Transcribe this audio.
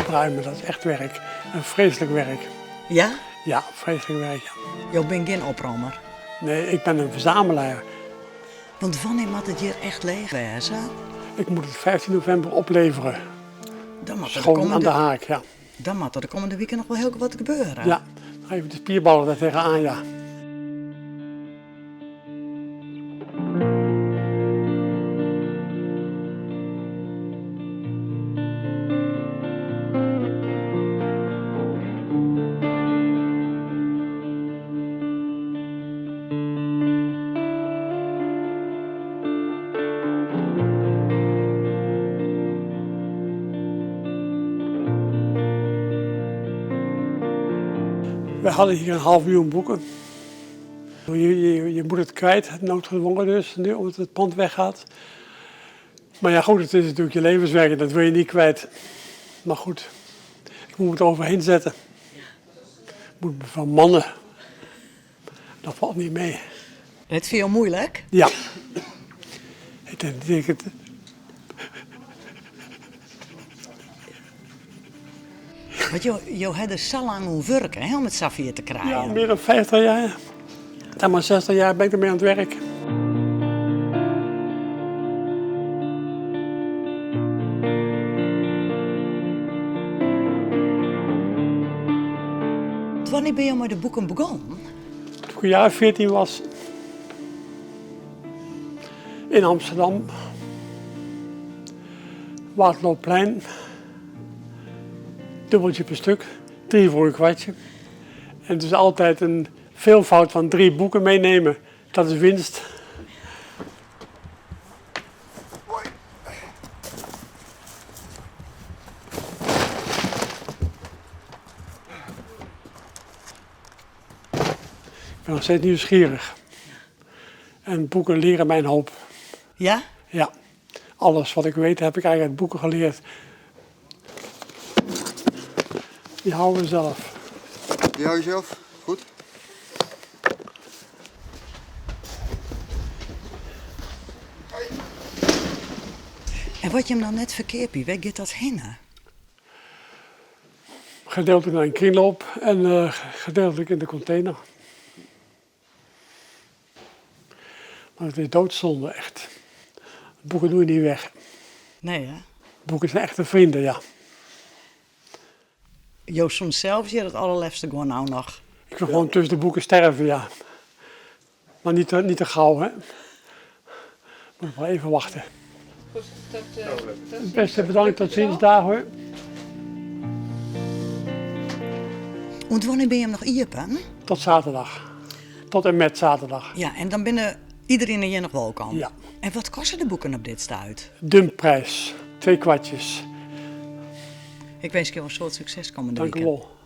opruimen, dat is echt werk. Een vreselijk werk. Ja? Ja, vreselijk werk, ja. Je bent geen opruimer. Nee, ik ben een verzamelaar. Want wanneer moet het hier echt leeg wezen? Ik moet het 15 november opleveren. Dan moet er de Schoon aan de komende, haak, ja. dan moet er de komende weken nog wel heel wat gebeuren. Ja, dan even de spierballen er tegenaan, ja. We hadden hier 500.000 boeken. Je moet het kwijt, noodgedwongen dus, nu, omdat het pand weggaat. Maar ja goed, het is natuurlijk je levenswerk, dat wil je niet kwijt. Maar goed, ik moet het overheen zetten. Ik moet me van mannen. Dat valt niet mee. Het viel moeilijk. Ja. Ik denk het. Want je had er zo lang om werken, hè, om het Safir te krijgen. Ja, meer dan 50 jaar. En maar 60 jaar ben ik ermee aan het werk. Wanneer ben je met de boeken begonnen? Toen ik jaar 14 was. In Amsterdam. Waterloopplein. Dubbeltje per stuk. 3 voor een kwartje. En dus altijd een veelvoud van 3 boeken meenemen. Dat is winst. Ik ben nog steeds nieuwsgierig. En boeken leren mij een hoop. Ja? Ja. Alles wat ik weet heb ik eigenlijk uit boeken geleerd. Die houden we zelf. Die hou je zelf? Goed. En wat je hem dan net verkeerd bij, waar gaat dat heen? Gedeeltelijk naar een kringloop en gedeeltelijk in de container. Maar het is doodzonde, echt. Boeken doe je niet weg. Nee, hè? Boeken zijn echte vrienden, ja. Jo, soms zelf je het allerliefste gewoon nou nog. Ik wil gewoon tussen de boeken sterven, ja. Maar niet te gauw, hè. Moet wel even wachten. Beste bedankt, tot ziens, daar hoor. Want wanneer ben je hem nog iepen? Tot zaterdag. Tot en met zaterdag. Ja, en dan binnen iedereen hier nog welkom. Ja. En wat kosten de boeken op dit stuit? Dumpprijs, 2 kwartjes. Ik wens je wel een soort succes komende Dank u weekend. wel.